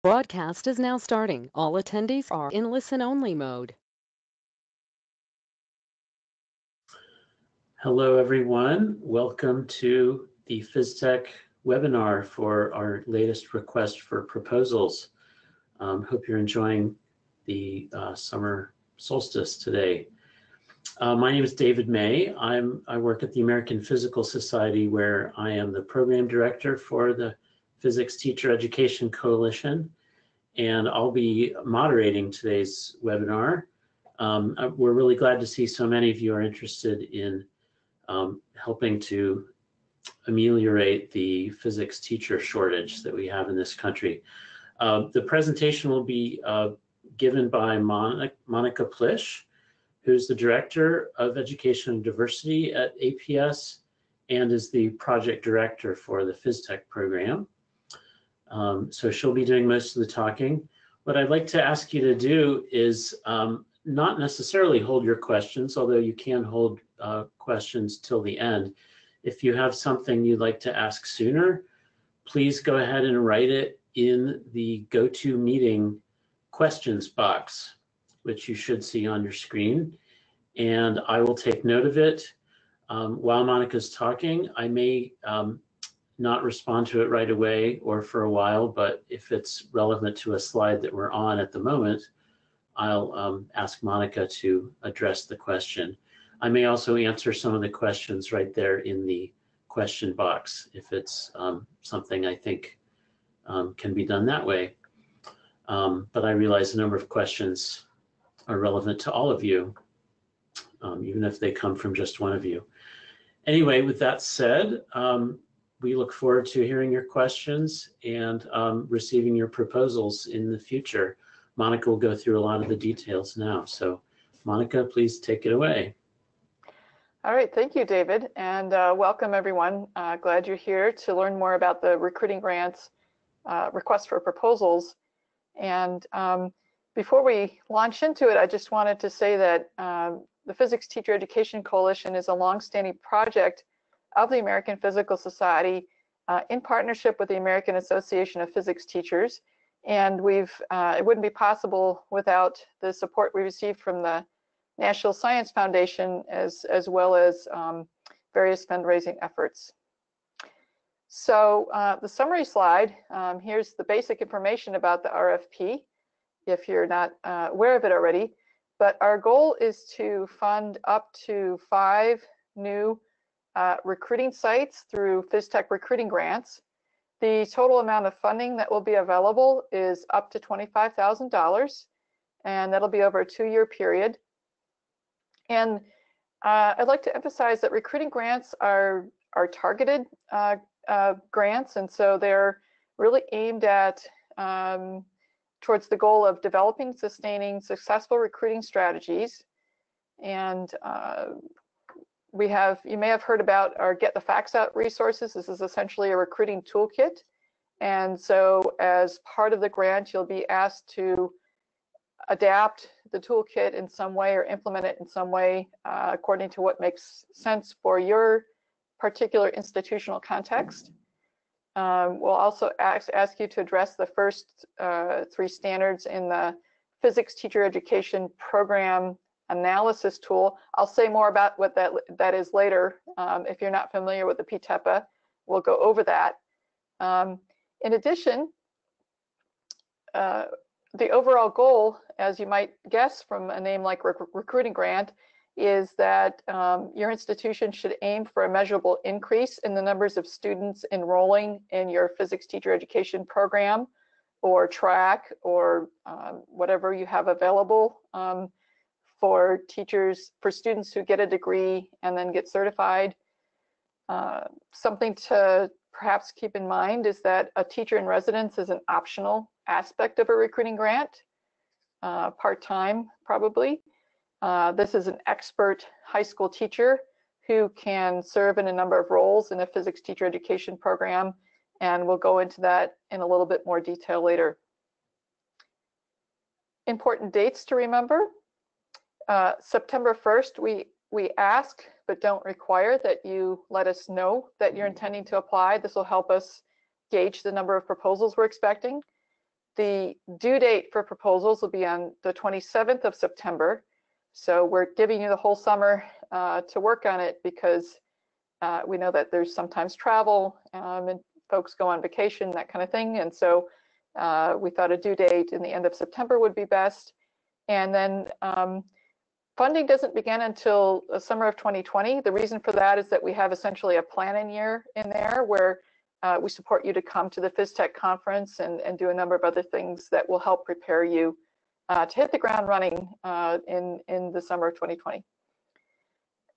Broadcast is now starting. All attendees are in listen-only mode. Hello, everyone. Welcome to the PhysTEC webinar for our latest request for proposals. Hope you're enjoying the summer solstice today. My name is David May. I work at the American Physical Society, where I am the program director for the Physics Teacher Education Coalition, and I'll be moderating today's webinar. We're really glad to see so many of you are interested in helping to ameliorate the physics teacher shortage that we have in this country. The presentation will be given by Monica Plish, who's the Director of Education and Diversity at APS and is the project director for the PhysTEC program. So she'll be doing most of the talking. What I'd like to ask you to do is not necessarily hold your questions, although you can hold questions till the end. If you have something you'd like to ask sooner, please go ahead and write it in the GoToMeeting questions box, which you should see on your screen, and I will take note of it. While Monica's talking, I may not respond to it right away or for a while, but if it's relevant to a slide that we're on at the moment, I'll ask Monica to address the question. I may also answer some of the questions right there in the question box if it's something I think can be done that way. But I realize a number of questions are relevant to all of you, even if they come from just one of you. Anyway, with that said, we look forward to hearing your questions and receiving your proposals in the future. Monica will go through a lot of the details now. So Monica, please take it away. All right, thank you, David, and welcome everyone. Glad you're here to learn more about the recruiting grants request for proposals. And before we launch into it, I just wanted to say that the Physics Teacher Education Coalition is a longstanding project of the American Physical Society in partnership with the American Association of Physics Teachers. And it wouldn't be possible without the support we received from the National Science Foundation as well as various fundraising efforts. So the summary slide, here's the basic information about the RFP, if you're not aware of it already. But our goal is to fund up to 5 new recruiting sites through PhysTEC recruiting grants. The total amount of funding that will be available is up to $25,000, and that'll be over a 2-year period. And I'd like to emphasize that recruiting grants are targeted grants, and so they're really aimed at towards the goal of developing, sustaining successful recruiting strategies. And you may have heard about our Get the Facts Out resources. This is essentially a recruiting toolkit. And so as part of the grant, you'll be asked to adapt the toolkit in some way or implement it in some way according to what makes sense for your particular institutional context. We'll also ask you to address the first 3 standards in the Physics Teacher Education Program Analysis tool. I'll say more about what that is later. If you're not familiar with the PTEPA, we'll go over that. In addition, the overall goal, as you might guess from a name like recruiting grant, is that your institution should aim for a measurable increase in the numbers of students enrolling in your physics teacher education program or track or whatever you have available for students who get a degree and then get certified. Something to perhaps keep in mind is that a teacher in residence is an optional aspect of a recruiting grant, part-time probably. This is an expert high school teacher who can serve in a number of roles in a physics teacher education program, and we'll go into that in a little bit more detail later. Important dates to remember. September 1st, we ask but don't require that you let us know that you're intending to apply. This will help us gauge the number of proposals we're expecting. The due date for proposals will be on the 27th of September. So we're giving you the whole summer to work on it, because we know that there's sometimes travel and folks go on vacation, that kind of thing. And so we thought a due date in the end of September would be best. And then funding doesn't begin until the summer of 2020. The reason for that is that we have essentially a planning year in there where we support you to come to the PhysTEC conference and do a number of other things that will help prepare you to hit the ground running in the summer of 2020.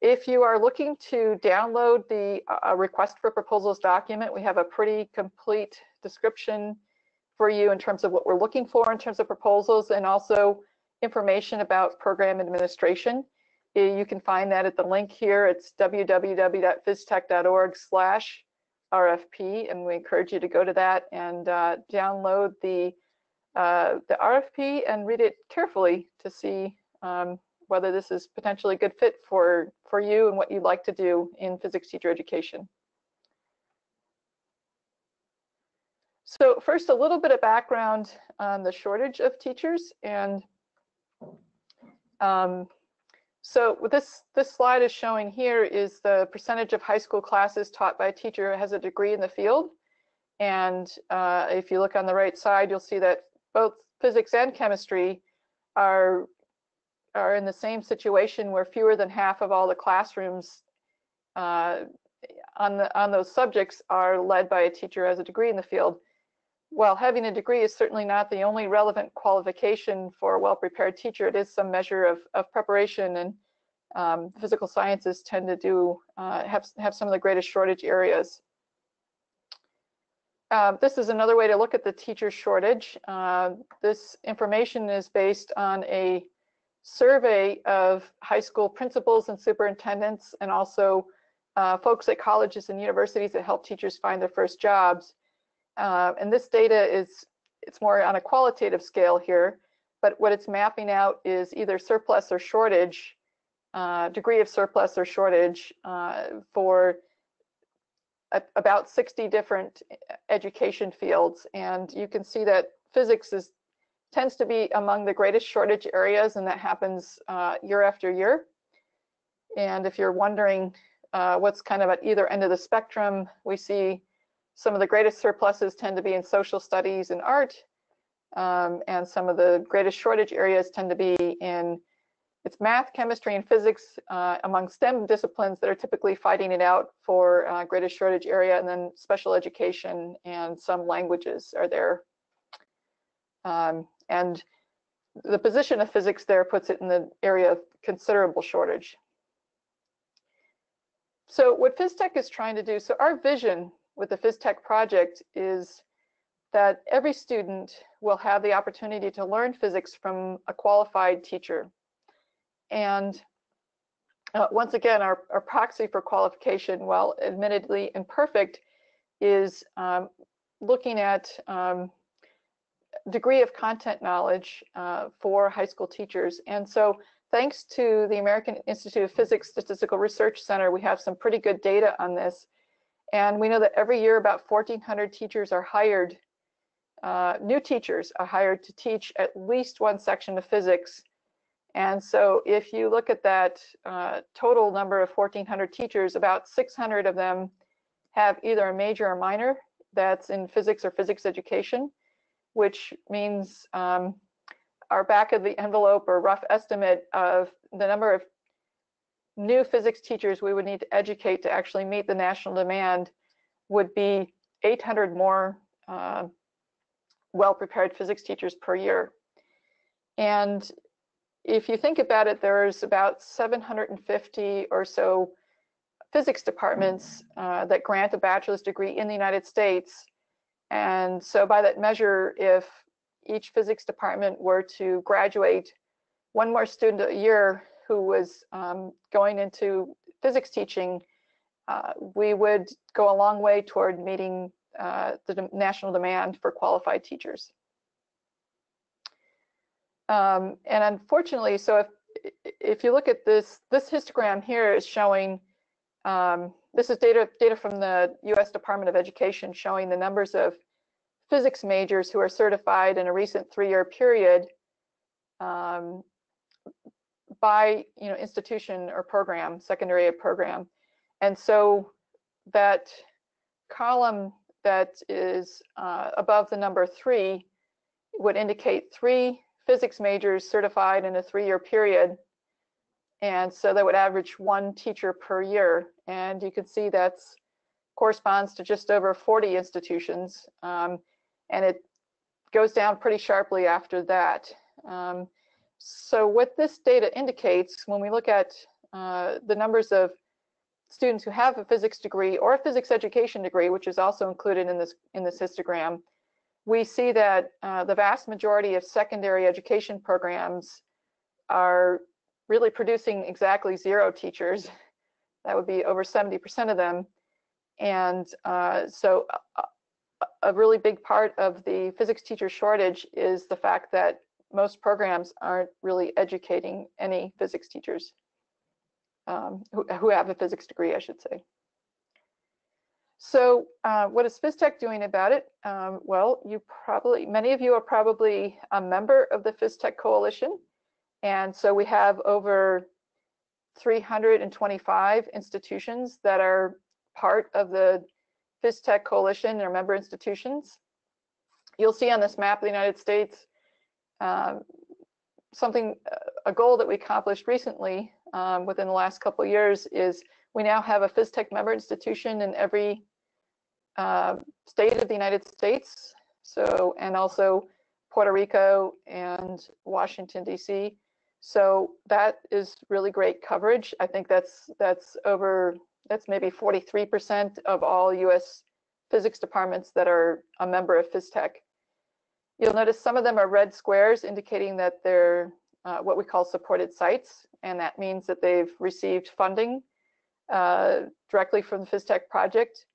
If you are looking to download the request for proposals document, we have a pretty complete description for you in terms of what we're looking for in terms of proposals, and also information about program administration. You can find that at the link here. It's www.phystech.org/RFP, and we encourage you to go to that and download the RFP and read it carefully to see whether this is potentially a good fit for you and what you'd like to do in physics teacher education. So first, a little bit of background on the shortage of teachers. And so what this slide is showing here is the percentage of high school classes taught by a teacher who has a degree in the field. And if you look on the right side, you'll see that both physics and chemistry are in the same situation, where fewer than half of all the classrooms on those subjects are led by a teacher who has a degree in the field. While having a degree is certainly not the only relevant qualification for a well-prepared teacher, it is some measure of preparation, and physical sciences tend to have some of the greatest shortage areas. This is another way to look at the teacher shortage. This information is based on a survey of high school principals and superintendents, and also folks at colleges and universities that help teachers find their first jobs. And this data it's more on a qualitative scale here, but what it's mapping out is either surplus or shortage, degree of surplus or shortage for about 60 different education fields. And you can see that physics tends to be among the greatest shortage areas, and that happens year after year. And if you're wondering what's kind of at either end of the spectrum, we see some of the greatest surpluses tend to be in social studies and art, and some of the greatest shortage areas tend to be in math, chemistry, and physics among STEM disciplines that are typically fighting it out for greatest shortage area, and then special education and some languages are there. And the position of physics there puts it in the area of considerable shortage. So what PhysTEC is trying to do, so our vision with the PhysTEC project is that every student will have the opportunity to learn physics from a qualified teacher. And once again, our proxy for qualification, while admittedly imperfect, is looking at degree of content knowledge for high school teachers. And so thanks to the American Institute of Physics Statistical Research Center, we have some pretty good data on this. And we know that every year about 1,400 teachers are hired, new teachers are hired to teach at least one section of physics. And so if you look at that total number of 1,400 teachers, about 600 of them have either a major or minor that's in physics or physics education, which means our back of the envelope or rough estimate of the number of new physics teachers we would need to educate to actually meet the national demand would be 800 more well-prepared physics teachers per year. And if you think about it, there's about 750 or so physics departments that grant a bachelor's degree in the United States. And so by that measure, if each physics department were to graduate one more student a year who was going into physics teaching, we would go a long way toward meeting the national demand for qualified teachers. And unfortunately, so if you look at this histogram here is showing, this is data from the US Department of Education showing the numbers of physics majors who are certified in a recent 3-year period by institution or program, secondary program. And so that column that is above the number 3 would indicate 3 physics majors certified in a 3-year period. And so that would average 1 teacher per year. And you can see that corresponds to just over 40 institutions. And it goes down pretty sharply after that. So what this data indicates, when we look at the numbers of students who have a physics degree or a physics education degree, which is also included in this histogram, we see that the vast majority of secondary education programs are really producing exactly 0 teachers. That would be over 70% of them. And so a really big part of the physics teacher shortage is the fact that most programs aren't really educating any physics teachers who have a physics degree, I should say. So what is PhysTEC doing about it? Well, many of you are probably a member of the PhysTEC Coalition. And so we have over 325 institutions that are part of the PhysTEC Coalition, or member institutions. You'll see on this map of the United States, a goal that we accomplished recently within the last couple of years is we now have a PhysTEC member institution in every state of the United States, and also Puerto Rico and Washington, D.C. So that is really great coverage. I think that's maybe 43% of all U.S. physics departments that are a member of PhysTEC. You'll notice some of them are red squares indicating that they're what we call supported sites, and that means that they've received funding directly from the PhysTEC project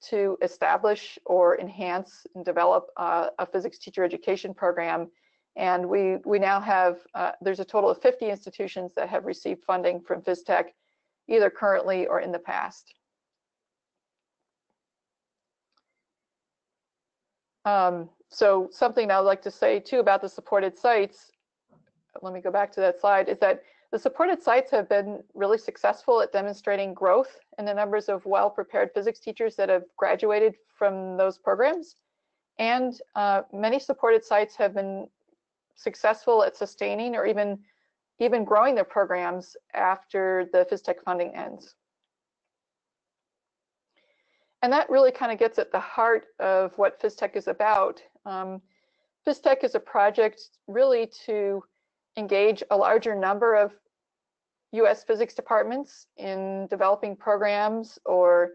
to establish or enhance and develop a physics teacher education program. And we now have, there's a total of 50 institutions that have received funding from PhysTEC, either currently or in the past. So something I would like to say too about the supported sites, let me go back to that slide, is that the supported sites have been really successful at demonstrating growth in the numbers of well-prepared physics teachers that have graduated from those programs. And many supported sites have been successful at sustaining or even growing their programs after the PhysTEC funding ends. And that really kind of gets at the heart of what PhysTEC is about. PhysTEC is a project really to engage a larger number of US physics departments in developing programs or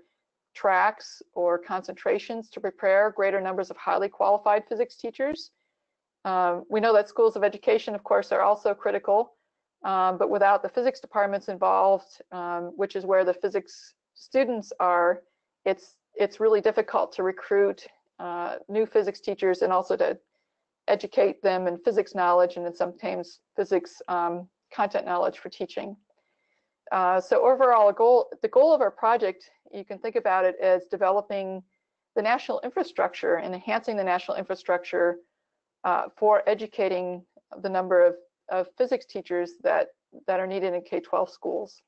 tracks or concentrations to prepare greater numbers of highly qualified physics teachers. We know that schools of education, of course, are also critical, but without the physics departments involved, which is where the physics students are, it's really difficult to recruit new physics teachers and also to educate them in physics knowledge and in sometimes physics content knowledge for teaching. So overall, the goal of our project, you can think about it as developing the national infrastructure and enhancing the national infrastructure for educating the number of physics teachers that are needed in K-12 schools.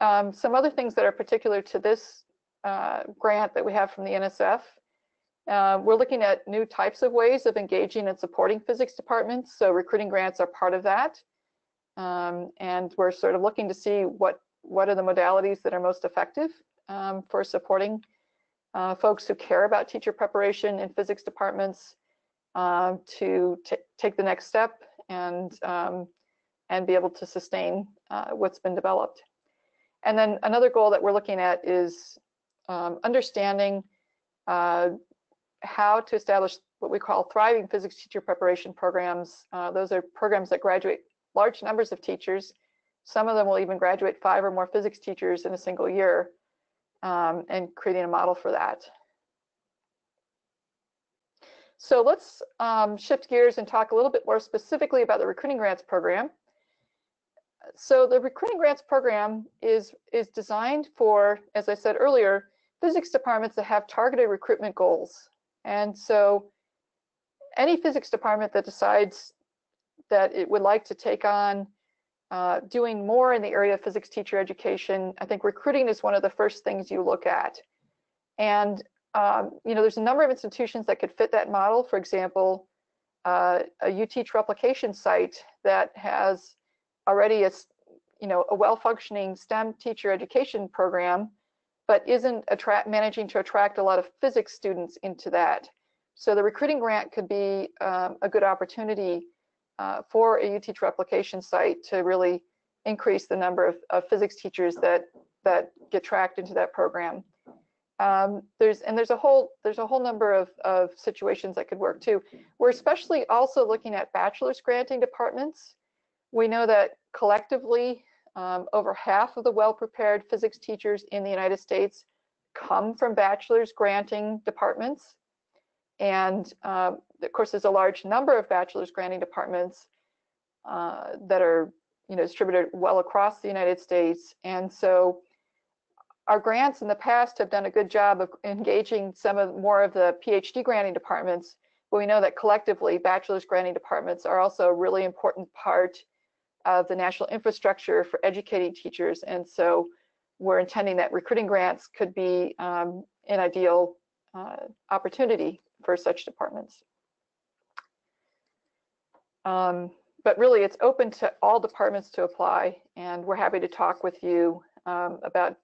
Some other things that are particular to this grant that we have from the NSF, we're looking at new types of ways of engaging and supporting physics departments. So recruiting grants are part of that. And we're sort of looking to see what are the modalities that are most effective for supporting folks who care about teacher preparation in physics departments to take the next step and be able to sustain what's been developed. And then another goal that we're looking at is understanding how to establish what we call thriving physics teacher preparation programs. Those are programs that graduate large numbers of teachers. Some of them will even graduate 5 or more physics teachers in a single year, and creating a model for that. So let's shift gears and talk a little bit more specifically about the recruiting grants program. So the recruiting grants program is designed for, as I said earlier, physics departments that have targeted recruitment goals. And so any physics department that decides that it would like to take on doing more in the area of physics teacher education, I think recruiting is one of the first things you look at. And there's a number of institutions that could fit that model. For example, a UTeach replication site that has already a well-functioning STEM teacher education program, but isn't managing to attract a lot of physics students into that. So the recruiting grant could be a good opportunity for a UTeach replication site to really increase the number of physics teachers that get tracked into that program. There's a whole number of situations that could work too. We're especially also looking at bachelor's granting departments. We know that collectively, over half of the well-prepared physics teachers in the United States come from bachelor's granting departments. And of course, there's a large number of bachelor's granting departments that are distributed well across the United States. And so our grants in the past have done a good job of engaging more of the PhD granting departments, but we know that collectively bachelor's granting departments are also a really important part of the national infrastructure for educating teachers. And so we're intending that recruiting grants could be an ideal opportunity for such departments. But really, it's open to all departments to apply, and we're happy to talk with you about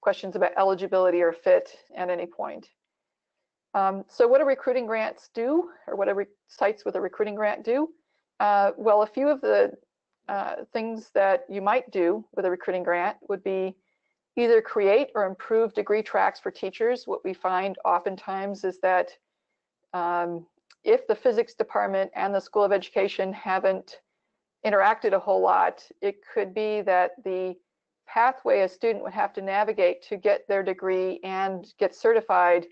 questions about eligibility or fit at any point. So what do recruiting grants do, or what do sites with a recruiting grant do? Well, a few of the things that you might do with a recruiting grant would be either create or improve degree tracks for teachers. What we find oftentimes is that if the physics department and the School of Education haven't interacted a whole lot, it could be that the pathway a student would have to navigate to get their degree and get certified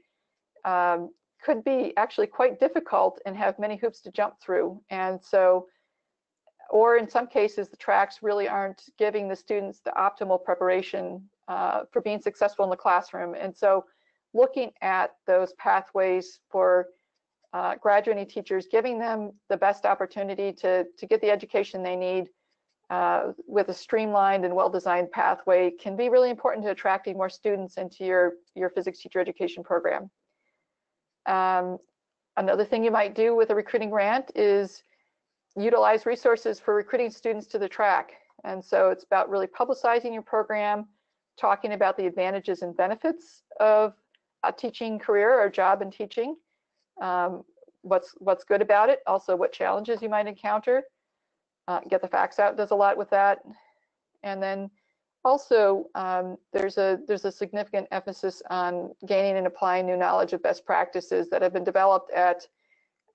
could be actually quite difficult and have many hoops to jump through. And so, or in some cases, the tracks really aren't giving the students the optimal preparation for being successful in the classroom. And so looking at those pathways for graduating teachers, giving them the best opportunity to get the education they need with a streamlined and well-designed pathway can be really important to attracting more students into your physics teacher education program. Another thing you might do with a recruiting grant is utilize resources for recruiting students to the track. And so it's about really publicizing your program, talking about the advantages and benefits of a teaching career or job in teaching, what's good about it, also what challenges you might encounter. Get the facts out does a lot with that. And then also there's a significant emphasis on gaining and applying new knowledge of best practices that have been developed at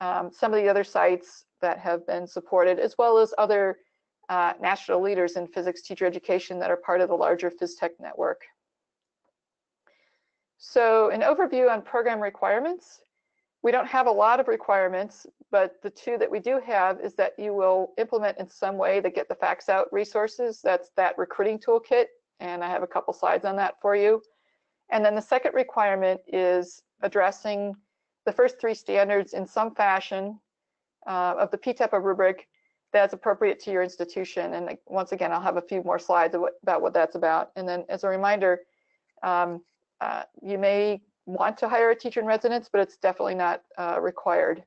some of the other sites that have been supported, as well as other national leaders in physics teacher education that are part of the larger PhysTEC network. So an overview on program requirements. We don't have a lot of requirements, but the two that we do have is that you will implement in some way the Get the Facts Out resources. That's that recruiting toolkit, and I have a couple slides on that for you. And then the second requirement is addressing the first three standards in some fashion of the PTEPA rubric that's appropriate to your institution. And once again, I'll have a few more slides about what that's about. And then as a reminder, you may want to hire a teacher in residence, but it's definitely not required.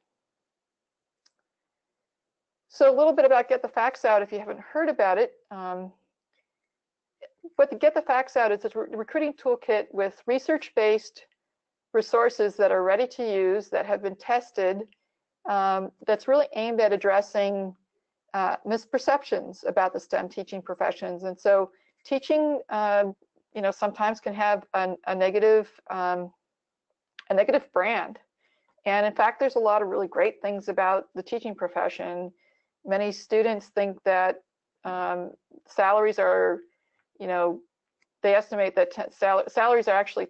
So a little bit about Get the Facts Out if you haven't heard about it. But the Get the Facts Out is a recruiting toolkit with research-based resources that are ready to use, that have been tested, that's really aimed at addressing misperceptions about the STEM teaching professions. And so teaching, sometimes can have a negative brand. And in fact, there's a lot of really great things about the teaching profession. Many students think that salaries are, they estimate that salaries are actually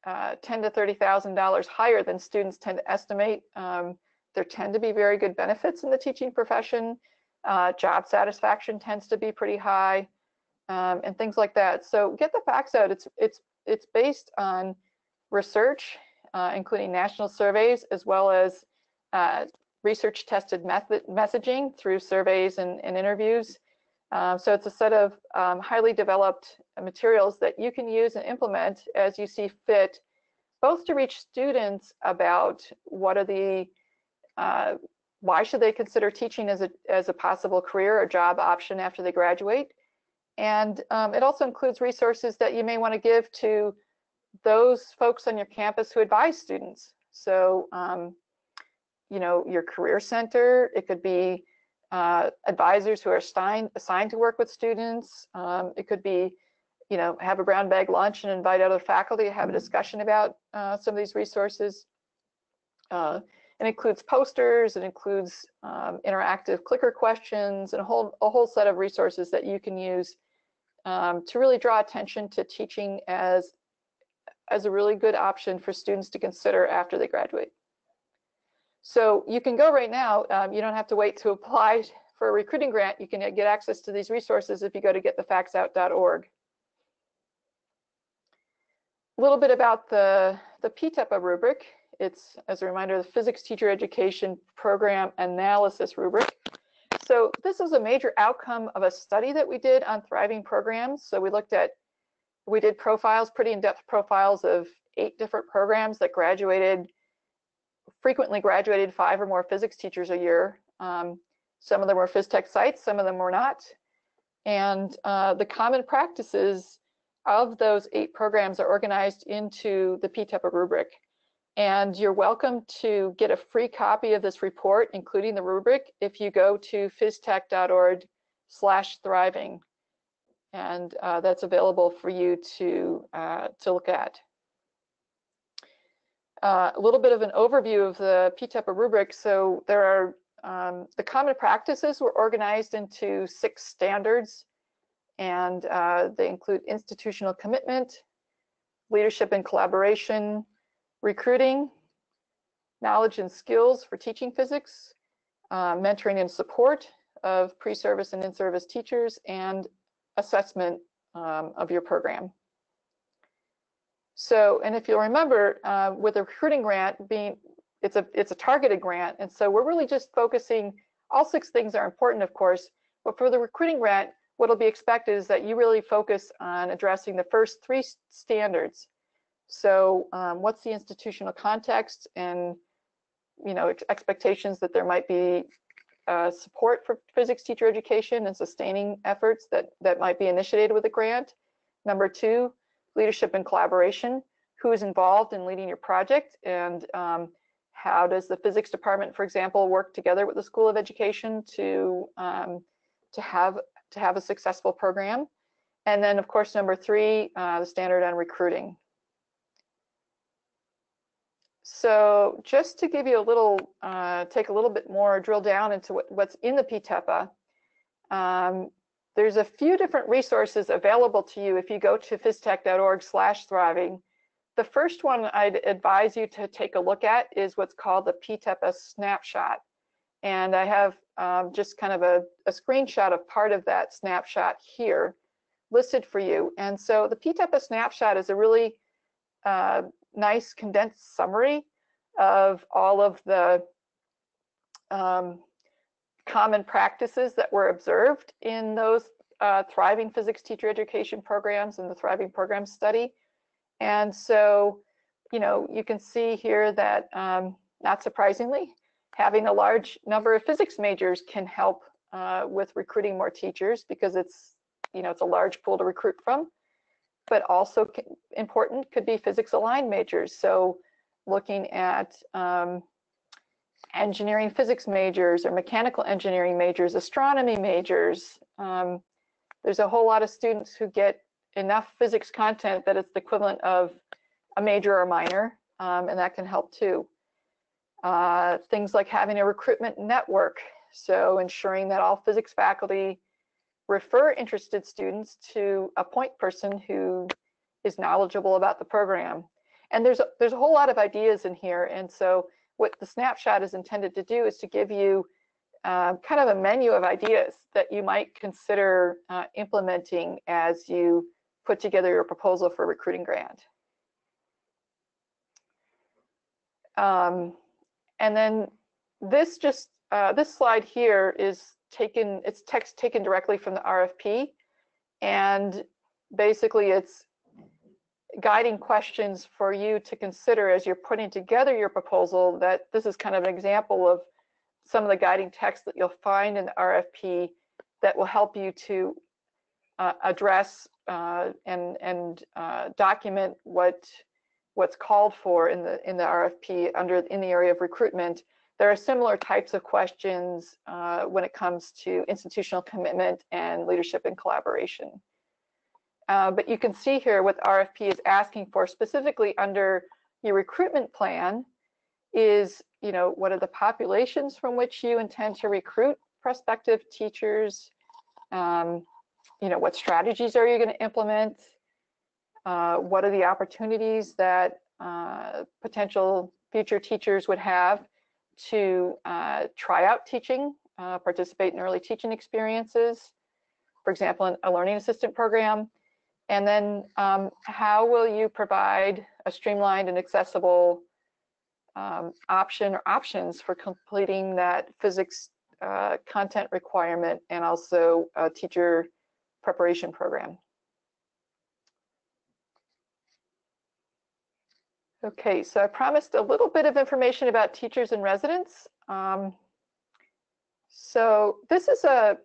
$10,000 to $30,000 higher than students tend to estimate. There tend to be very good benefits in the teaching profession. Job satisfaction tends to be pretty high, and things like that. So Get the Facts Out. It's based on research including national surveys, as well as research-tested messaging through surveys and interviews. So it's a set of highly developed materials that you can use and implement as you see fit, both to reach students about what are the, why should they consider teaching as a possible career or job option after they graduate. And it also includes resources that you may want to give to those folks on your campus who advise students. So, you know, your career center, it could be advisors who are assigned to work with students. It could be, you know, have a brown bag lunch and invite other faculty to have a discussion about some of these resources. It includes posters, it includes interactive clicker questions, and a whole set of resources that you can use to really draw attention to teaching as a really good option for students to consider after they graduate. So you can go right now. You don't have to wait to apply for a recruiting grant. You can get access to these resources if you go to getthefactsout.org. A little bit about the PTEPA rubric. It's, as a reminder, the Physics Teacher Education Program Analysis rubric. So this is a major outcome of a study that we did on thriving programs. So we did profiles, pretty in-depth profiles of 8 different programs that frequently graduated 5 or more physics teachers a year. Some of them were PhysTEC sites, some of them were not. And the common practices of those 8 programs are organized into the PTEPA rubric. And you're welcome to get a free copy of this report, including the rubric, if you go to phystech.org/thriving. And that's available for you to look at. A little bit of an overview of the PTEPA rubric. So there are the common practices were organized into 6 standards, and they include institutional commitment, leadership and collaboration, recruiting, knowledge and skills for teaching physics, mentoring and support of pre-service and in-service teachers, and assessment of your program. So, and if you'll remember, with a recruiting grant it's a targeted grant, and so we're really just focusing, all 6 things are important, of course, but for the recruiting grant, what'll be expected is that you really focus on addressing the first 3 standards. So, what's the institutional context, and, you know, expectations that there might be support for physics teacher education and sustaining efforts that might be initiated with a grant. Number 2, leadership and collaboration. Who's involved in leading your project, and how does the physics department, for example, work together with the School of Education to have a successful program? And then, of course, number 3, the standard on recruiting. So just to give you a little, take a little bit more, drill down into what's in the PTEPA, there's a few different resources available to you if you go to phystech.org/thriving. The first one I'd advise you to take a look at is what's called the PTEPA Snapshot. And I have just kind of a screenshot of part of that snapshot here listed for you. And so the PTEPA Snapshot is a really nice condensed summary of all of the common practices that were observed in those thriving physics teacher education programs and the thriving program study. And so, you know, you can see here that, not surprisingly, having a large number of physics majors can help with recruiting more teachers, because it's, you know, it's a large pool to recruit from. But also important could be physics aligned majors. So looking at engineering physics majors or mechanical engineering majors, astronomy majors. There's a whole lot of students who get enough physics content that it's the equivalent of a major or minor, and that can help too. Things like having a recruitment network, so ensuring that all physics faculty refer interested students to a point person who is knowledgeable about the program. And there's a whole lot of ideas in here, and so what the snapshot is intended to do is to give you kind of a menu of ideas that you might consider implementing as you put together your proposal for a recruiting grant. And then this slide here is it's text taken directly from the RFP, and basically it's guiding questions for you to consider as you're putting together your proposal. That this is kind of an example of some of the guiding text that you'll find in the RFP that will help you to address and document what's called for in the RFP in the area of recruitment. There are similar types of questions when it comes to institutional commitment and leadership and collaboration. But you can see here what the RFP is asking for specifically under your recruitment plan is, what are the populations from which you intend to recruit prospective teachers? What strategies are you going to implement? What are the opportunities that potential future teachers would have to try out teaching, participate in early teaching experiences, for example, in a learning assistant program? And then how will you provide a streamlined and accessible option or options for completing that physics content requirement and also a teacher preparation program? Okay, so I promised a little bit of information about teachers in residence. So this is a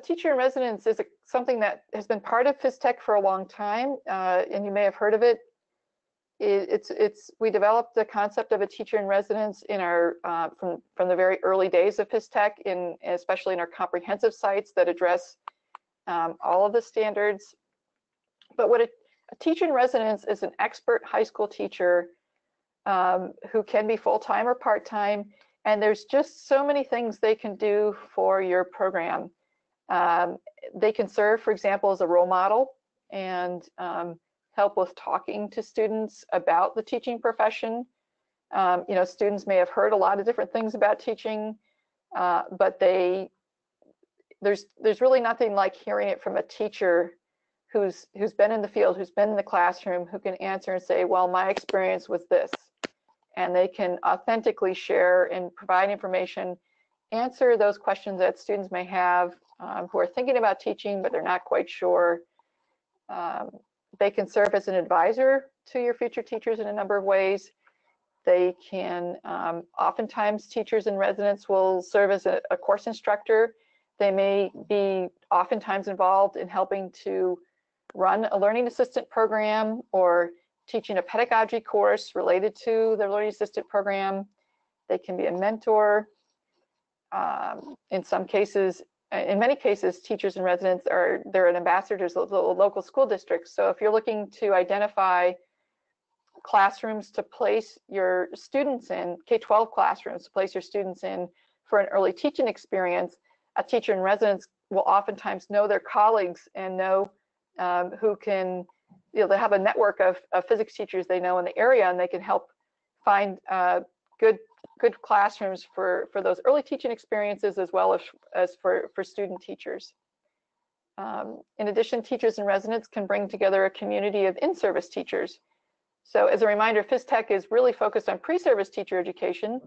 teacher in residence is something that has been part of PhysTEC for a long time, and you may have heard of it. We developed the concept of a teacher in residence in our from the very early days of PhysTEC, especially in our comprehensive sites that address all of the standards. But what a teacher in residence is an expert high school teacher who can be full-time or part-time, and there's just so many things they can do for your program. They can serve, for example, as a role model and help with talking to students about the teaching profession. Students may have heard a lot of different things about teaching, but there's really nothing like hearing it from a teacher who's been in the field, who's been in the classroom, who can answer and say, well, my experience was this. And they can authentically share and provide information, answer those questions that students may have who are thinking about teaching, but they're not quite sure. They can serve as an advisor to your future teachers in a number of ways. They can, oftentimes teachers in residence will serve as a course instructor. They may be oftentimes involved in helping to run a learning assistant program or teaching a pedagogy course related to the learning assistant program. They can be a mentor. In many cases, teachers in residence they're an ambassador to the local school districts. So if you're looking to identify classrooms to place your students in, K-12 classrooms to place your students in for an early teaching experience, a teacher in residence will oftentimes know their colleagues and know who can, they have a network of physics teachers they know in the area, and they can help find good classrooms for those early teaching experiences as well as for student teachers. In addition, teachers in residence can bring together a community of in-service teachers. So as a reminder, PhysTEC is really focused on pre-service teacher education,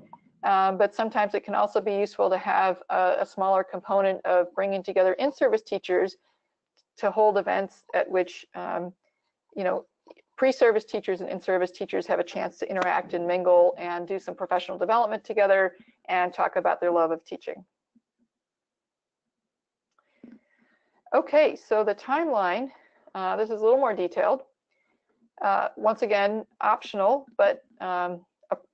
but sometimes it can also be useful to have a smaller component of bringing together in-service teachers to hold events at which pre-service teachers and in-service teachers have a chance to interact and mingle and do some professional development together and talk about their love of teaching. Okay, so the timeline, this is a little more detailed. Once again, optional, but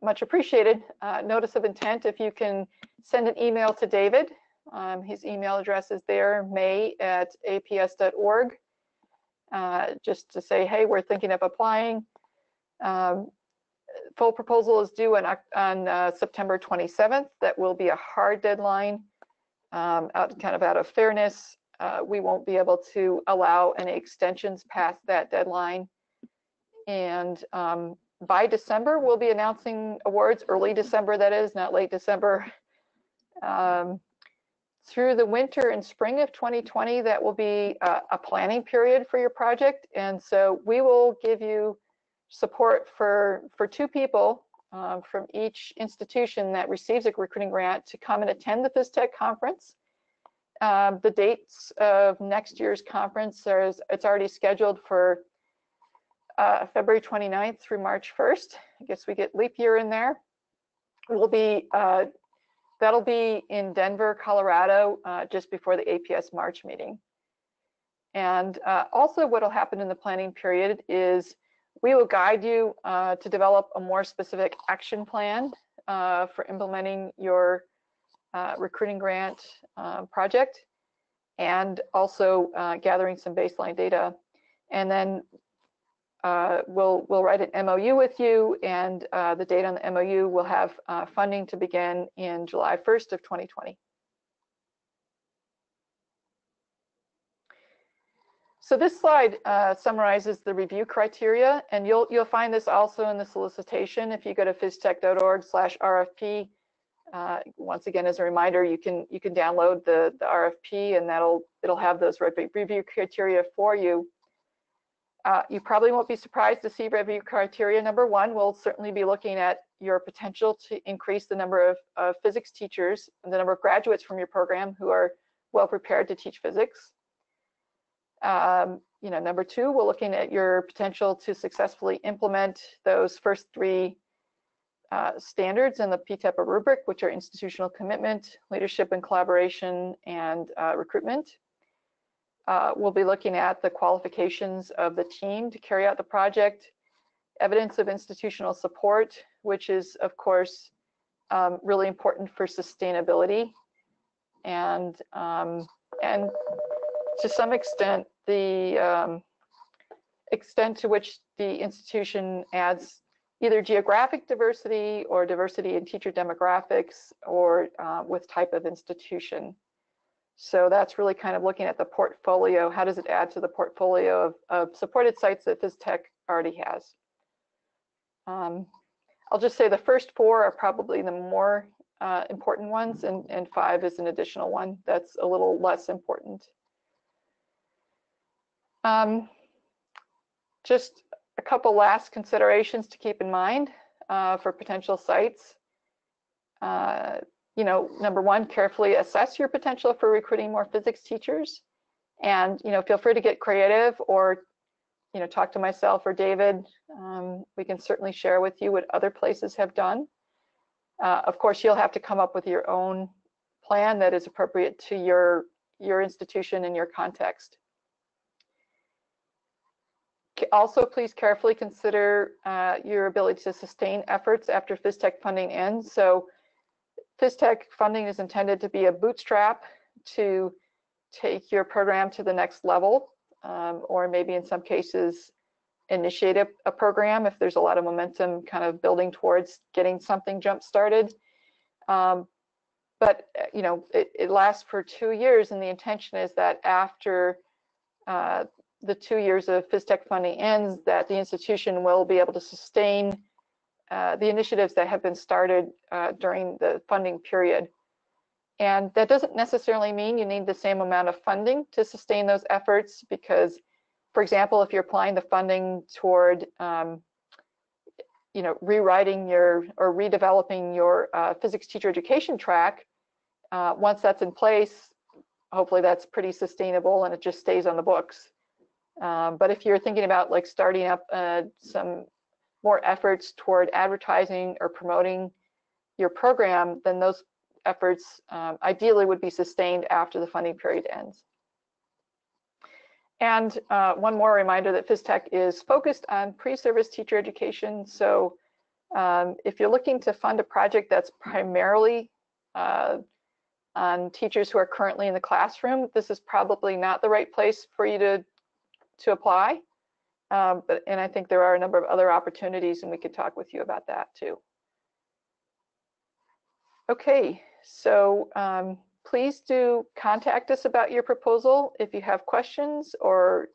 much appreciated. Notice of intent, if you can send an email to David. His email address is there, may@aps.org. Just to say, hey, we're thinking of applying. Full proposal is due on September 27th. That will be a hard deadline. Out of fairness, we won't be able to allow any extensions past that deadline. And by December, we'll be announcing awards, early December, that is, not late December. Through the winter and spring of 2020, that will be a planning period for your project. And so we will give you support for 2 people from each institution that receives a recruiting grant to come and attend the PhysTEC conference. The dates of next year's conference it's already scheduled for February 29th through March 1st. I guess we get leap year in there. That'll be in Denver, Colorado, just before the APS March meeting. And also what will happen in the planning period is we will guide you to develop a more specific action plan for implementing your recruiting grant project, and also gathering some baseline data. And then we'll write an MOU with you, and the date on the MOU will have funding to begin in July 1st of 2020. So this slide summarizes the review criteria, and you'll find this also in the solicitation if you go to phystech.org/RFP. Once again, as a reminder, you can download the RFP, and it'll have those review criteria for you. You probably won't be surprised to see review criteria. Number one, we'll certainly be looking at your potential to increase the number of physics teachers and the number of graduates from your program who are well prepared to teach physics. Number two, we're looking at your potential to successfully implement those first three standards in the PTEPA rubric, which are institutional commitment, leadership and collaboration, and recruitment. We'll be looking at the qualifications of the team to carry out the project, evidence of institutional support, which is, of course, really important for sustainability, and to some extent, the extent to which the institution adds either geographic diversity or diversity in teacher demographics, or with type of institution. So that's really kind of looking at the portfolio. How does it add to the portfolio of supported sites that PhysTEC already has? I'll just say the first four are probably the more important ones, and five is an additional one that's a little less important. Just a couple last considerations to keep in mind for potential sites. Number one, carefully assess your potential for recruiting more physics teachers, and feel free to get creative, or talk to myself or David. We can certainly share with you what other places have done. Of course, you'll have to come up with your own plan that is appropriate to your institution and your context. Also, please carefully consider your ability to sustain efforts after PhysTEC funding ends. So PhysTEC funding is intended to be a bootstrap to take your program to the next level, or maybe in some cases initiate a program if there's a lot of momentum kind of building towards getting something jump started. But it lasts for 2 years, and the intention is that after the 2 years of PhysTEC funding ends, that the institution will be able to sustain the initiatives that have been started during the funding period. And that doesn't necessarily mean you need the same amount of funding to sustain those efforts, because, for example, if you're applying the funding toward rewriting or redeveloping your physics teacher education track, once that's in place, hopefully that's pretty sustainable and it just stays on the books. But if you're thinking about like starting up some more efforts toward advertising or promoting your program, then those efforts ideally would be sustained after the funding period ends. And one more reminder that PhysTEC is focused on pre-service teacher education. So if you're looking to fund a project that's primarily on teachers who are currently in the classroom, this is probably not the right place for you to apply. And I think there are a number of other opportunities, and we could talk with you about that too. Okay, so please do contact us about your proposal if you have questions, or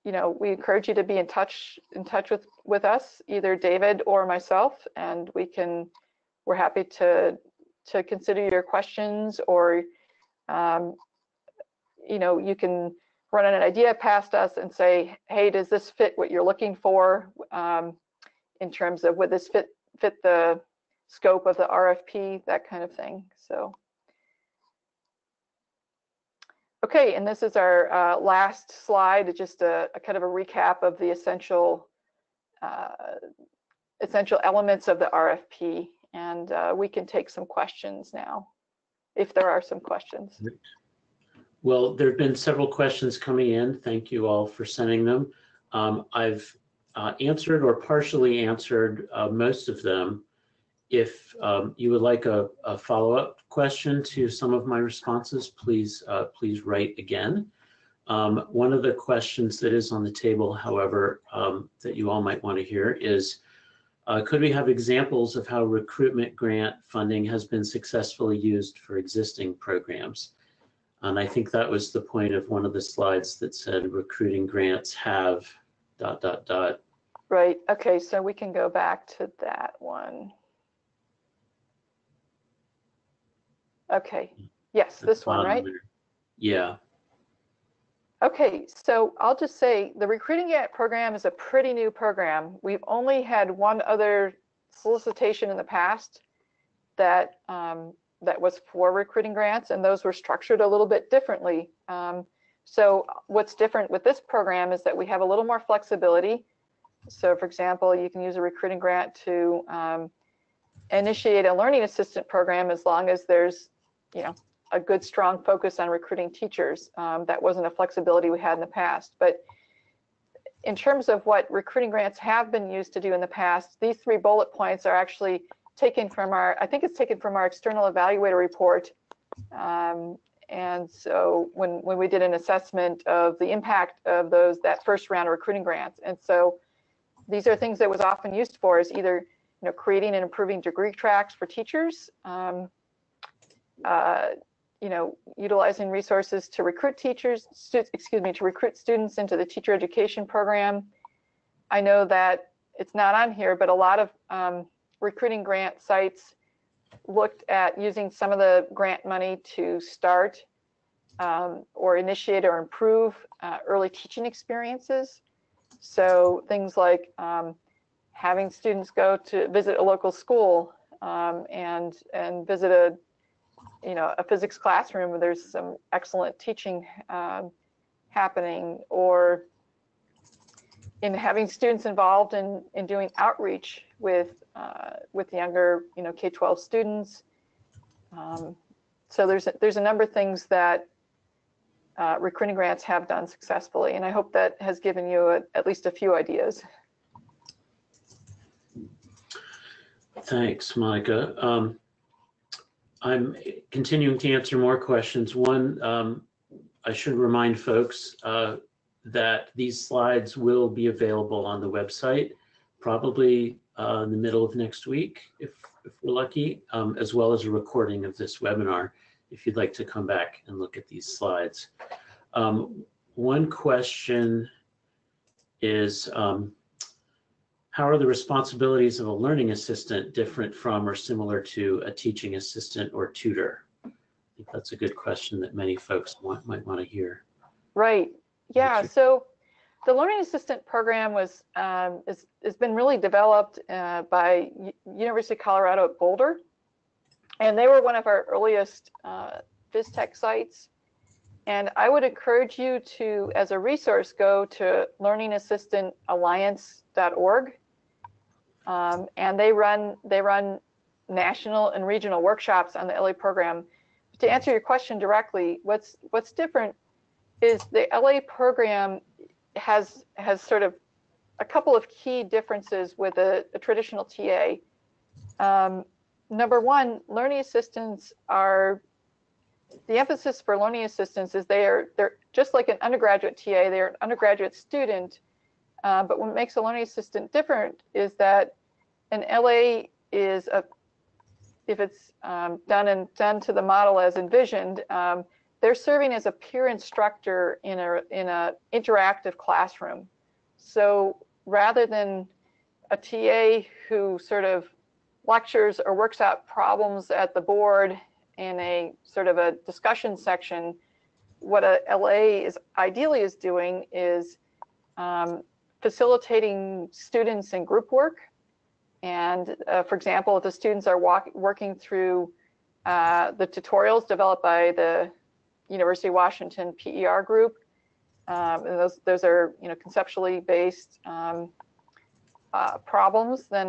we encourage you to be in touch with us, either David or myself, and we're happy to consider your questions, or you can run an idea past us and say, hey, does this fit what you're looking for in terms of would this fit the scope of the RFP, that kind of thing. So, okay, and this is our last slide, just a kind of a recap of the essential elements of the RFP, and we can take some questions now, if there are some questions. Well, there have been several questions coming in. Thank you all for sending them. I've answered or partially answered most of them. If you would like a follow-up question to some of my responses, please write again. One of the questions that is on the table, however, that you all might want to hear is, could we have examples of how recruitment grant funding has been successfully used for existing programs? And I think that was the point of one of the slides that said recruiting grants have ... Right, okay, so we can go back to that one. Okay, yes, this one, right? Yeah. Okay, so I'll just say the recruiting grant program is a pretty new program. We've only had one other solicitation in the past that that was for recruiting grants, and those were structured a little bit differently. So what's different with this program is that we have a little more flexibility. So for example, you can use a recruiting grant to initiate a learning assistant program as long as there's, a good strong focus on recruiting teachers. That wasn't a flexibility we had in the past. But in terms of what recruiting grants have been used to do in the past, these 3 bullet points are actually taken from I think it's taken from our external evaluator report. And so when we did an assessment of the impact of that first round of recruiting grants. And so these are things that was often used for is either creating and improving degree tracks for teachers, utilizing resources to recruit to recruit students into the teacher education program. I know that it's not on here, but a lot of recruiting grant sites looked at using some of the grant money to start or initiate or improve early teaching experiences. So things like having students go to visit a local school and visit a physics classroom where there's some excellent teaching happening, or in having students involved in doing outreach with younger K-12 students. So there's a number of things that recruiting grants have done successfully, and I hope that has given you at least a few ideas. Thanks, Monica. I'm continuing to answer more questions. One, I should remind folks that these slides will be available on the website, probably in the middle of next week, if we're lucky, as well as a recording of this webinar, if you'd like to come back and look at these slides. One question is, how are the responsibilities of a learning assistant different from or similar to a teaching assistant or tutor? I think that's a good question that many folks might want to hear. Right. Yeah. So the learning assistant program has been really developed by University of Colorado at Boulder, and they were one of our earliest PhysTEC sites. And I would encourage you to, as a resource, go to learningassistantalliance.org. And they run national and regional workshops on the LA program. To answer your question directly, what's different is the LA program has sort of a couple of key differences with a traditional TA. Number one, learning assistants the emphasis for learning assistants is they're just like an undergraduate TA, they're an undergraduate student. But what makes a learning assistant different is that an LA is if it's done to the model as envisioned, they're serving as a peer instructor in a interactive classroom. So rather than a TA who sort of lectures or works out problems at the board in a sort of a discussion section, what a LA ideally is doing is facilitating students in group work And for example, if the students are working through the tutorials developed by the University of Washington PER group, and those are conceptually based problems, then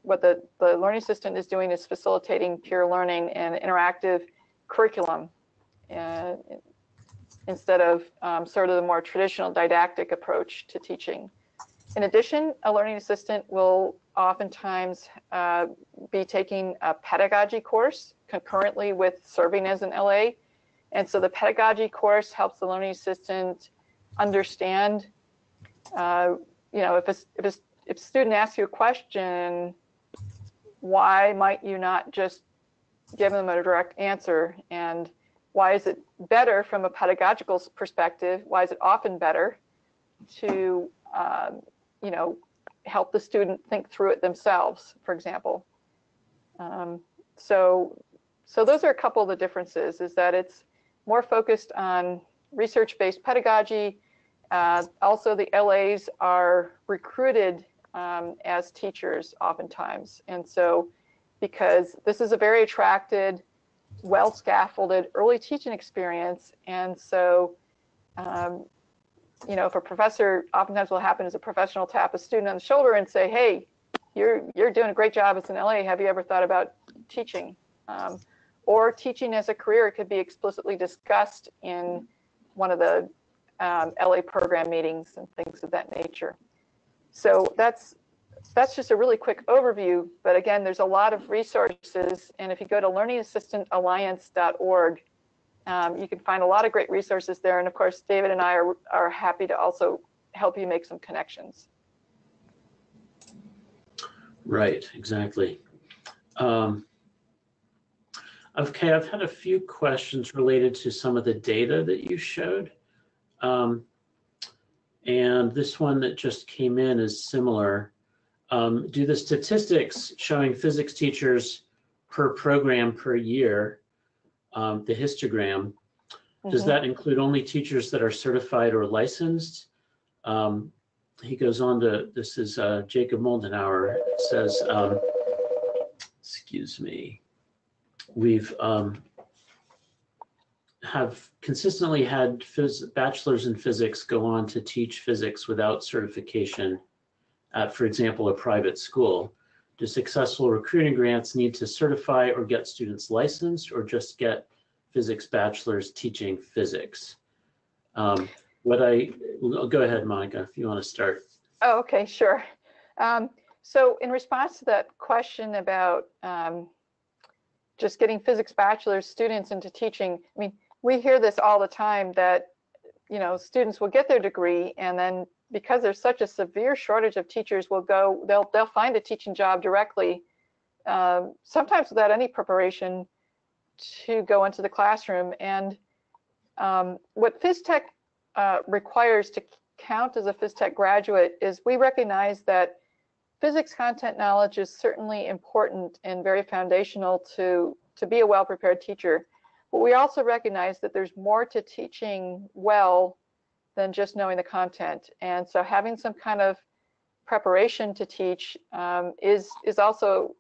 what the learning assistant is doing is facilitating peer learning and interactive curriculum instead of sort of the more traditional didactic approach to teaching. In addition, a learning assistant will oftentimes be taking a pedagogy course concurrently with serving as an LA. And so the pedagogy course helps the learning assistant understand, if a student asks you a question, why might you not just give them a direct answer? And why is it better from a pedagogical perspective? Why is it often better to, help the student think through it themselves, for example? So those are a couple of the differences, is that it's more focused on research-based pedagogy. Also, the LAs are recruited as teachers oftentimes. And so because this is a very attracted, well-scaffolded early teaching experience, and so if a professor, oftentimes what will happen is a professional tap a student on the shoulder and say, hey, you're doing a great job as an LA. Have you ever thought about teaching? Or teaching as a career could be explicitly discussed in one of the LA program meetings and things of that nature. So that's just a really quick overview, but again, there's a lot of resources, and if you go to learningassistantalliance.org, you can find a lot of great resources there, and of course, David and I are happy to also help you make some connections. Right, exactly. Okay, I've had a few questions related to some of the data that you showed. And this one that just came in is similar. Do the statistics showing physics teachers per program per year, the histogram, does that include only teachers that are certified or licensed? He goes on to, this is Jacob Moldenauer, it says, excuse me, we've have consistently had bachelors in physics go on to teach physics without certification at, for example, a private school. Do successful recruiting grants need to certify or get students licensed, or just get physics bachelors teaching physics? Go ahead, Monica, if you want to start. Oh, okay, sure. So in response to that question about just getting physics bachelor's students into teaching, I mean, we hear this all the time that, students will get their degree, and then because there's such a severe shortage of teachers, they'll find a teaching job directly, sometimes without any preparation to go into the classroom. And what PhysTEC requires to count as a PhysTEC graduate is we recognize that physics content knowledge is certainly important and very foundational to be a well-prepared teacher. But we also recognize that there's more to teaching well than just knowing the content. And so having some kind of preparation to teach is also,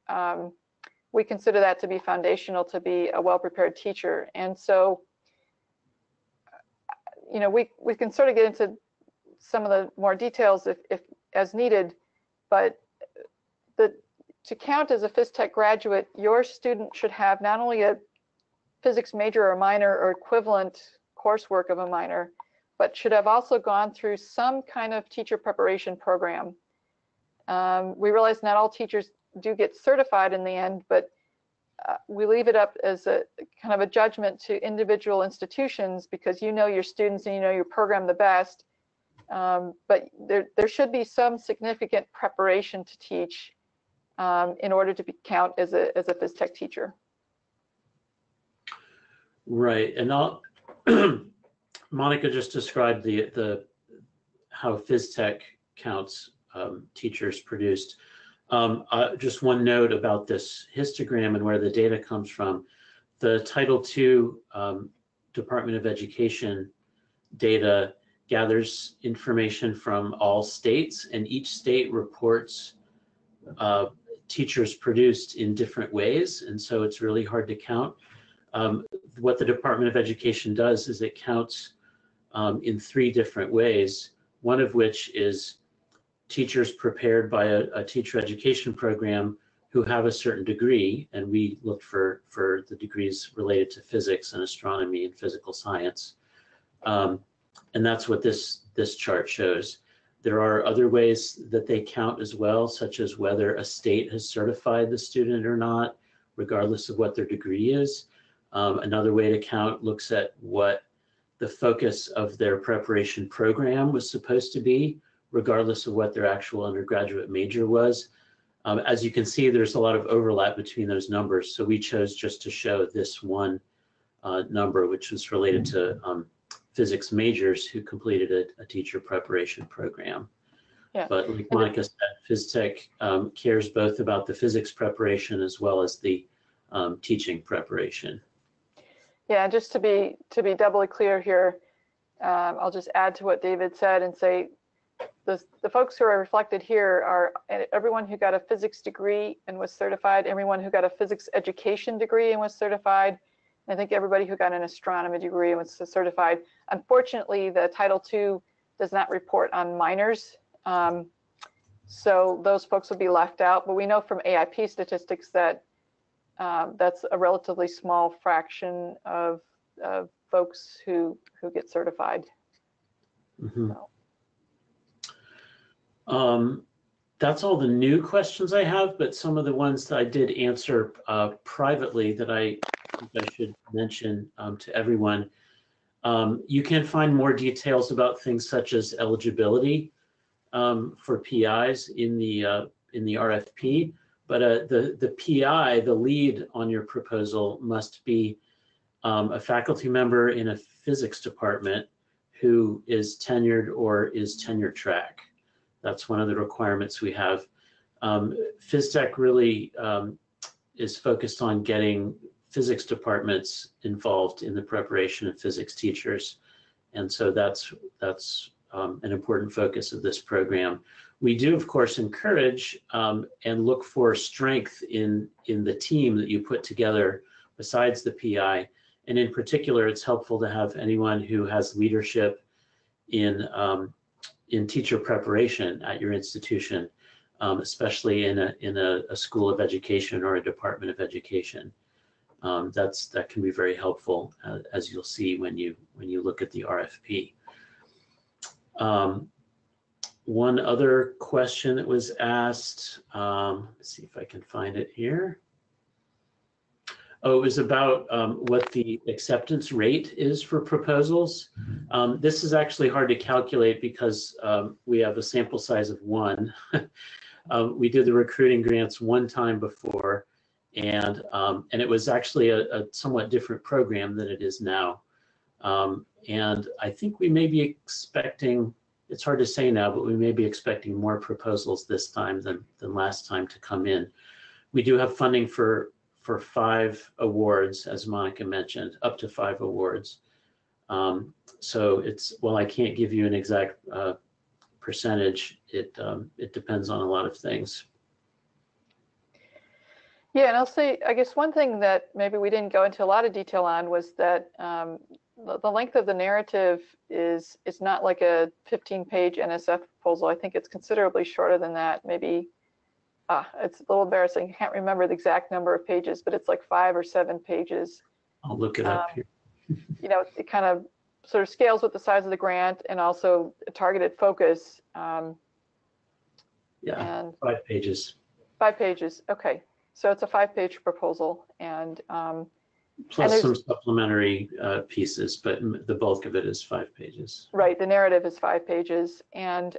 we consider that to be foundational to be a well-prepared teacher. And so, we can sort of get into some of the more details if as needed, but to count as a PhysTEC graduate, your student should have not only a physics major or minor or equivalent coursework of a minor, but should have also gone through some kind of teacher preparation program. We realize not all teachers do get certified in the end, but we leave it up as a kind of a judgment to individual institutions, because you know your students and you know your program the best. But there should be some significant preparation to teach in order to count as a PhysTEC teacher. Right, and Monica just described how PhysTEC counts teachers produced. Just one note about this histogram and where the data comes from. The Title II Department of Education data gathers information from all states, and each state reports teachers produced in different ways, and so it's really hard to count. What the Department of Education does is it counts in 3 different ways, one of which is teachers prepared by a teacher education program who have a certain degree, and we look for the degrees related to physics and astronomy and physical science. And that's what this chart shows. There are other ways that they count as well, such as whether a state has certified the student or not, regardless of what their degree is. Another way to count looks at what the focus of their preparation program was supposed to be, regardless of what their actual undergraduate major was. As you can see, there's a lot of overlap between those numbers, so we chose just to show this one number, which was related to physics majors who completed a teacher preparation program. Yeah. But like Monica said, PhysTEC cares both about the physics preparation as well as the teaching preparation. Yeah, just to be doubly clear here, I'll just add to what David said and say the folks who are reflected here are everyone who got a physics degree and was certified, everyone who got a physics education degree and was certified, and I think everybody who got an astronomy degree and was certified. Unfortunately, the Title II does not report on minors, so those folks will be left out, but we know from AIP statistics that that's a relatively small fraction of folks who get certified. Mm-hmm. So. That's all the new questions I have, but some of the ones that I did answer privately that I think I should mention to everyone. You can find more details about things such as eligibility for PIs in the RFP, but the PI, the lead on your proposal, must be a faculty member in a physics department who is tenured or is tenure track. That's one of the requirements we have. PhysTEC really is focused on getting physics departments involved in the preparation of physics teachers. And so that's an important focus of this program. We do, of course, encourage and look for strength in the team that you put together besides the PI. And in particular, it's helpful to have anyone who has leadership in teacher preparation at your institution, especially in a school of education or a department of education. That can be very helpful, as you'll see when you look at the RFP. One other question that was asked, let's see if I can find it here. Oh, it was about what the acceptance rate is for proposals. This is actually hard to calculate because we have a sample size of 1. We did the recruiting grants one time before, and it was actually a somewhat different program than it is now. And I think we may be expecting, it's hard to say now, but we may be expecting more proposals this time than last time to come in. We do have funding for 5 awards, as Monica mentioned, up to 5 awards. So it's, well, I can't give you an exact percentage. It depends on a lot of things. Yeah, and I'll say, I guess one thing that maybe we didn't go into a lot of detail on was that the length of the narrative is not like a 15-page NSF proposal. I think it's considerably shorter than that, maybe. It's a little embarrassing. I can't remember the exact number of pages, but it's like 5 or 7 pages. I'll look it up here. You know, it kind of sort of scales with the size of the grant and also a targeted focus. Yeah, and 5 pages. 5 pages. Okay, so it's a 5-page proposal, and plus some supplementary pieces, but the bulk of it is 5 pages. Right, the narrative is 5 pages, and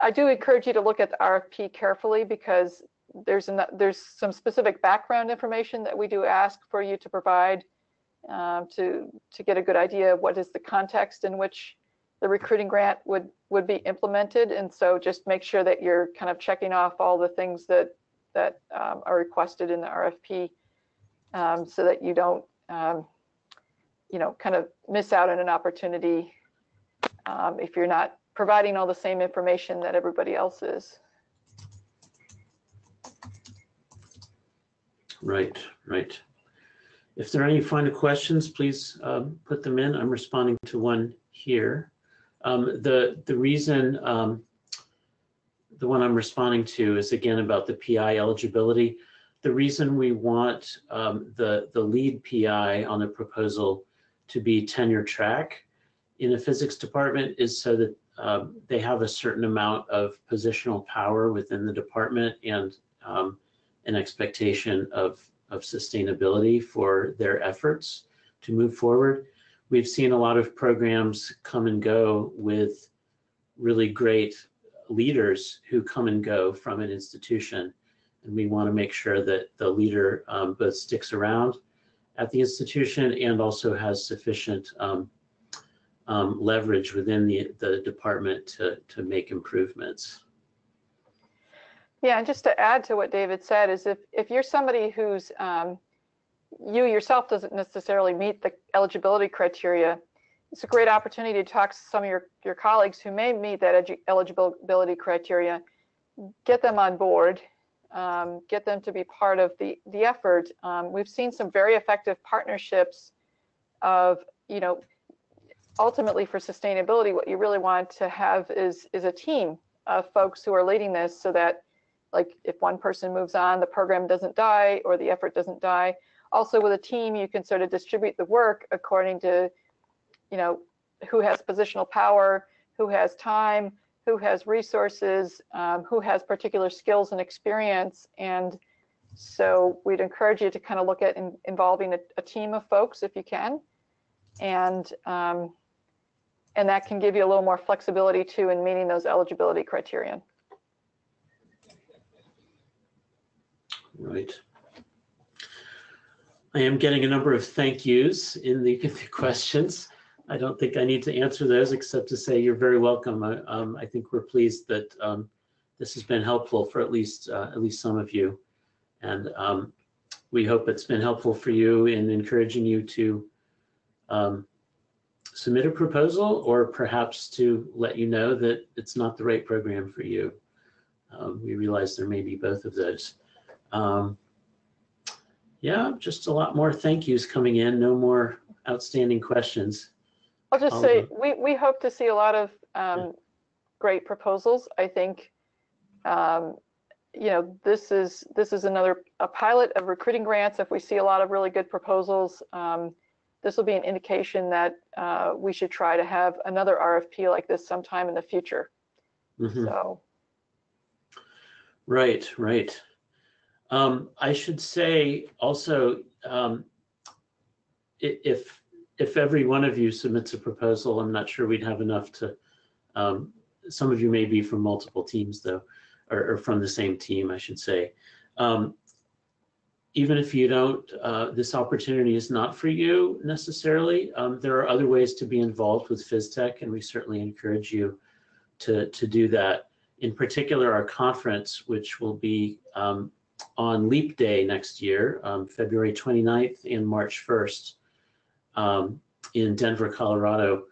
I do encourage you to look at the RFP carefully, because there's some specific background information that we do ask for you to provide to get a good idea of what is the context in which the recruiting grant would be implemented. And so just make sure that you're kind of checking off all the things that are requested in the RFP, so that you don't kind of miss out on an opportunity if you're not providing all the same information that everybody else is. Right, right. If there are any final questions, please put them in. I'm responding to one here. The reason, the one I'm responding to is again about the PI eligibility. The reason we want the lead PI on the proposal to be tenure track in the physics department is so that they have a certain amount of positional power within the department and an expectation of sustainability for their efforts to move forward. We've seen a lot of programs come and go with really great leaders who come and go from an institution. And we want to make sure that the leader both sticks around at the institution and also has sufficient leverage within the department to make improvements. Yeah, and just to add to what David said is if you're somebody who's, you yourself doesn't necessarily meet the eligibility criteria, it's a great opportunity to talk to some of your colleagues who may meet that eligibility criteria, get them on board, get them to be part of the effort. We've seen some very effective partnerships of, you know, ultimately for sustainability, what you really want to have is a team of folks who are leading this so that, like, if one person moves on, the program doesn't die or the effort doesn't die. Also with a team, you can sort of distribute the work according to, you know, who has positional power, who has time, who has resources, who has particular skills and experience. And so we'd encourage you to kind of look at involving a team of folks if you can. And that can give you a little more flexibility too in meeting those eligibility criteria. Right. I am getting a number of thank yous in the questions. I don't think I need to answer those except to say you're very welcome. I think we're pleased that this has been helpful for at least some of you. And we hope it's been helpful for you in encouraging you to submit a proposal or perhaps to let you know that it's not the right program for you. We realize there may be both of those. Yeah, just a lot more thank yous coming in, no more outstanding questions. I'll just say we hope to see a lot of great proposals. I think you know, this is a pilot of recruiting grants. If we see a lot of really good proposals, this will be an indication that we should try to have another RFP like this sometime in the future. Mm-hmm. So. Right, right. I should say also, if every one of you submits a proposal, I'm not sure we'd have enough to, some of you may be from multiple teams though, or from the same team, I should say. Even if you don't, this opportunity is not for you necessarily. There are other ways to be involved with PhysTEC, and we certainly encourage you to do that. In particular, our conference, which will be on Leap Day next year, February 29th and March 1st in Denver, Colorado,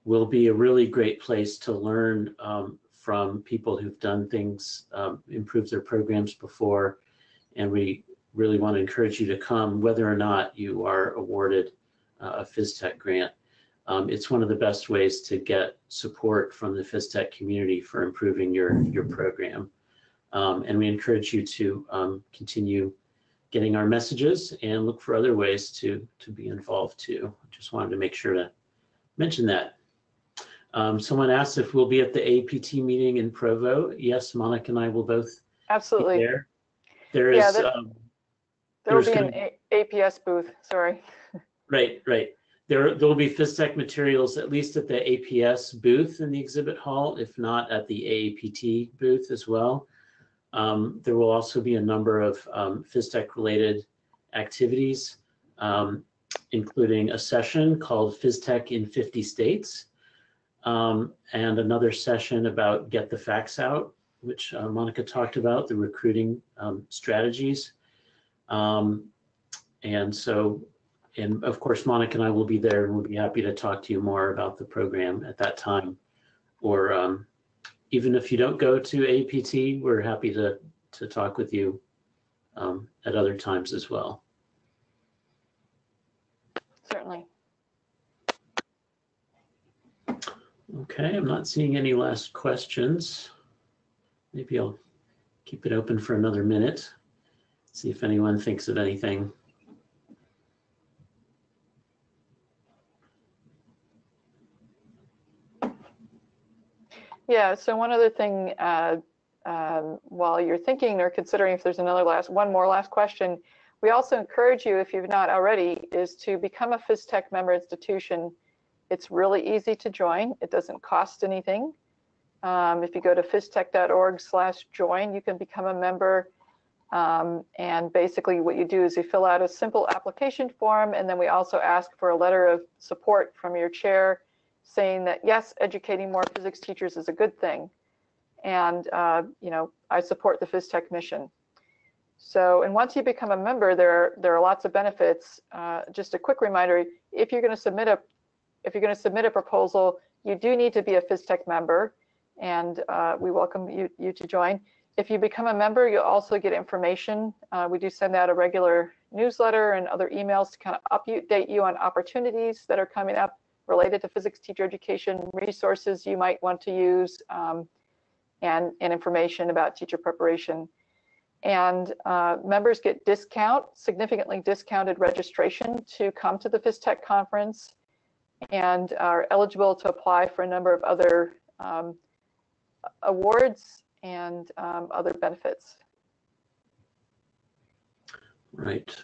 will be a really great place to learn from people who've done things, improved their programs before, and we really want to encourage you to come, whether or not you are awarded a PhysTEC grant. It's one of the best ways to get support from the PhysTEC community for improving your program. And we encourage you to continue getting our messages and look for other ways to be involved too. Just wanted to make sure to mention that. Someone asked if we'll be at the APT meeting in Provo. Yes, Monica and I will both absolutely be there. There is there will be an APS booth. Sorry. Right, right. There will be PhysTEC materials at least at the APS booth in the exhibit hall, if not at the AAPT booth as well. There will also be a number of PhysTEC related activities, including a session called PhysTEC in 50 States, and another session about Get the Facts Out, which Monica talked about, the recruiting strategies. And of course, Monica and I will be there, and we'll be happy to talk to you more about the program at that time. Or even if you don't go to APT, we're happy to talk with you at other times as well. Certainly. Okay, I'm not seeing any last questions. Maybe I'll keep it open for another minute, see if anyone thinks of anything. Yeah, so one other thing, while you're thinking or considering if there's one more last question, we also encourage you, if you've not already, is to become a PhysTEC member institution. It's really easy to join. It doesn't cost anything. If you go to phystec.org/join, you can become a member. And basically what you do is you fill out a simple application form, and then we also ask for a letter of support from your chair saying that, yes, educating more physics teachers is a good thing. And, you know, I support the PhysTEC mission. So, and once you become a member, there are lots of benefits. Just a quick reminder, if you're going to submit a proposal, you do need to be a PhysTEC member, and we welcome you to join. If you become a member, you'll also get information. We do send out a regular newsletter and other emails to kind of update you on opportunities that are coming up related to physics teacher education, resources you might want to use, and information about teacher preparation. And members get significantly discounted registration to come to the PhysTEC conference, and are eligible to apply for a number of other awards and other benefits. Right.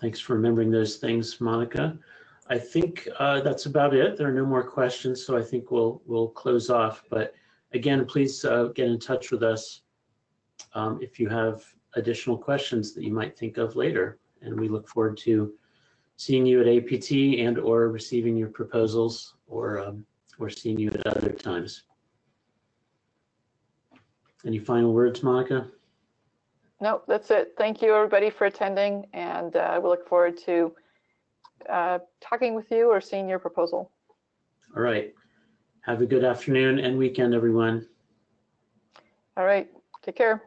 Thanks for remembering those things, Monica. I think that's about it. There are no more questions, so I think we'll close off. But again, please get in touch with us if you have additional questions that you might think of later. And we look forward to seeing you at APT and or receiving your proposals, or seeing you at other times. Any final words, Monica? No, that's it. Thank you, everybody, for attending, and we look forward to talking with you or seeing your proposal. All right. Have a good afternoon and weekend, everyone. All right. Take care.